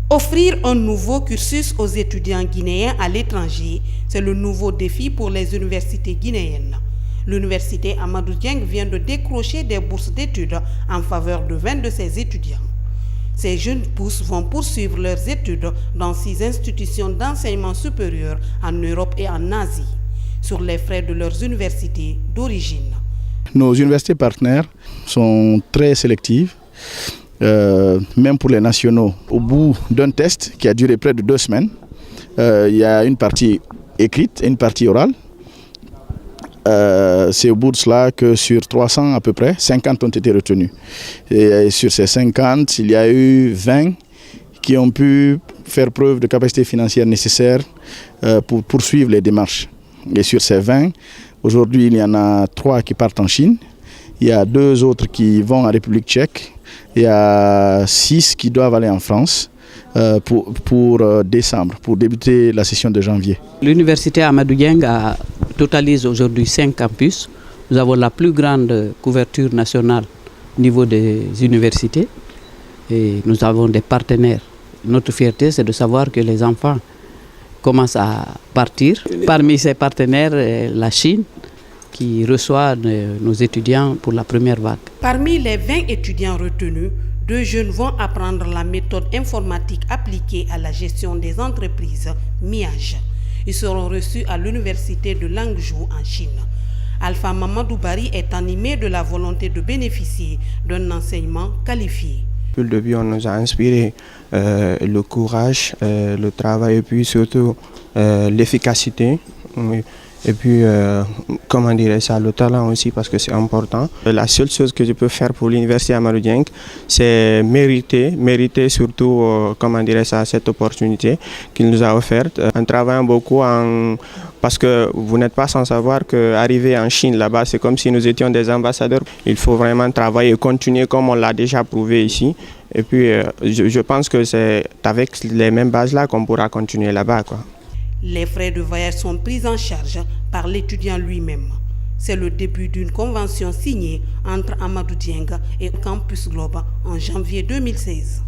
Offrir un nouveau cursus aux étudiants guinéens à l'étranger, c'est le nouveau défi pour les universités guinéennes. L'université Amadou Dieng vient de décrocher des bourses d'études en faveur de 20 de ses étudiants. Ces jeunes pousses vont poursuivre leurs études dans 6 institutions d'enseignement supérieur en Europe et en Asie, sur les frais de leurs universités d'origine. Nos universités partenaires sont très sélectives, même pour les nationaux. Au bout d'un test qui a duré près de 2 semaines, il y a une partie écrite et une partie orale. C'est au bout de cela que sur 300 à peu près, 50 ont été retenus. Et sur ces 50, il y a eu 20 qui ont pu faire preuve de capacité financière nécessaire pour poursuivre les démarches. Et sur ces 20, aujourd'hui il y en a 3 qui partent en Chine, il y a 2 autres qui vont en République tchèque, il y a 6 qui doivent aller en France pour décembre, pour débuter la session de janvier. L'université Amadou Dieng totalise aujourd'hui 5 campus. Nous avons la plus grande couverture nationale au niveau des universités et nous avons des partenaires. Notre fierté, c'est de savoir que les enfants commencent à partir. Parmi ces partenaires, la Chine qui reçoit nos étudiants pour la première vague. Parmi les 20 étudiants retenus, 2 jeunes vont apprendre la méthode informatique appliquée à la gestion des entreprises, MIAGE. Ils seront reçus à l'université de Langzhou en Chine. Alpha Mamadou Bari est animé de la volonté de bénéficier d'un enseignement qualifié. Depuis le début, on nous a inspiré le courage, le travail et puis surtout l'efficacité. Et puis, comment dire ça, le talent aussi parce que c'est important. La seule chose que je peux faire pour l'université Amadou Dieng, c'est mériter surtout, comment dire ça, cette opportunité qu'il nous a offerte. En travaillant beaucoup, parce que vous n'êtes pas sans savoir qu'arriver en Chine là-bas, c'est comme si nous étions des ambassadeurs. Il faut vraiment travailler et continuer comme on l'a déjà prouvé ici. Et puis, je pense que c'est avec les mêmes bases-là qu'on pourra continuer là-bas, quoi. Les frais de voyage sont pris en charge par l'étudiant lui-même. C'est le début d'une convention signée entre Amadou Dieng et Campus Globe en janvier 2016.